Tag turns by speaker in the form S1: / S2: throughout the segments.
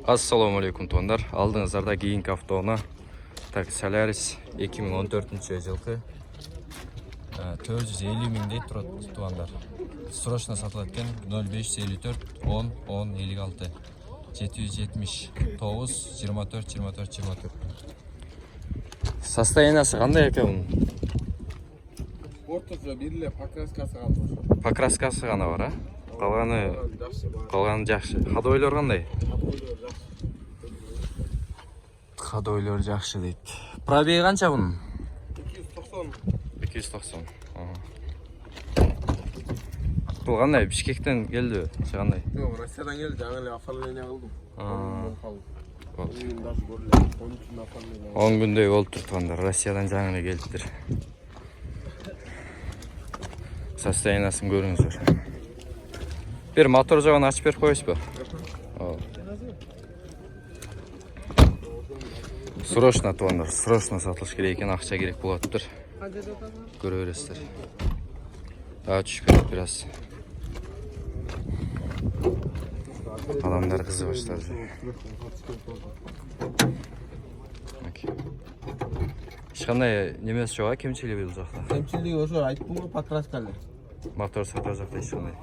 S1: Assalamu alaikum tuanlar. Aldığınızlarda keyinki avtona Solaris 2014 жылғы 450 миңдей тұрады туандар. Срочно сатылаткен 0554 10 10 56 779 24 24 24. Состояниясы қандай екен?
S2: Ортасы беріле покраскасы қалды.
S1: Покраскасы ғана бар, а? Қалғаны жақсы. Ходойлар қандай? Ходойлар жақсы дейді. Пробеги қанша бұның? 290. Бұл қандай? Бішкектен келді қандай?
S2: Жоқ, Россиядан келді, жаңа оформление қылдым.
S1: 10 күндей болып тұрғандар. Россиядан жаңа келдідер. Состояниясын көріңіздер. Bir motor жағын açıp berip koyuyoruz bu. Срочно туандар, срочно satılış керек екен, ақша керек болатыптыр. Көре бересіздер. Түшіп кетіп biraz. Адамдар қызы баштады. Ешқандай немесі жоқ, кемшілігі бұл жақта?
S2: Кемшілігі осы айттым ғой, покраскалы.
S1: Мотор сатар жақта ешқандай.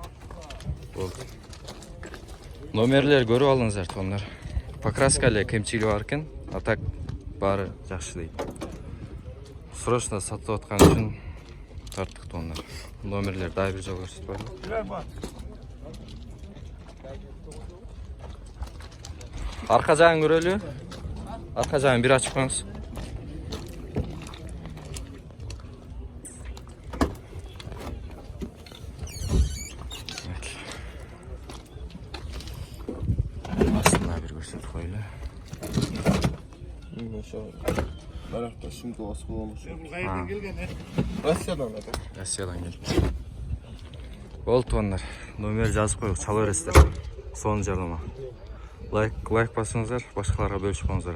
S1: Номерлер көріп алыңыздар туандар. Покраскалы кемшілігі бар екен, а так бары жақсы дейді. Срочно сатып отқан үшін тарттық туандар. Номерлер дай бір жол көрсетіп бар. Арқа жағын көрелі? Арқа жағын бір ашып қаңыз. Астына бір көрсетіп қойлы.
S2: Барақта шымды осы болмыш. Россиядан еді.
S1: Россиядан келді. Ол туандар. Номер жазып қойық, чала бересіздер. Соны жарылма. Лайк басыңыздар, башқаларға бөлішіп қоңыздар.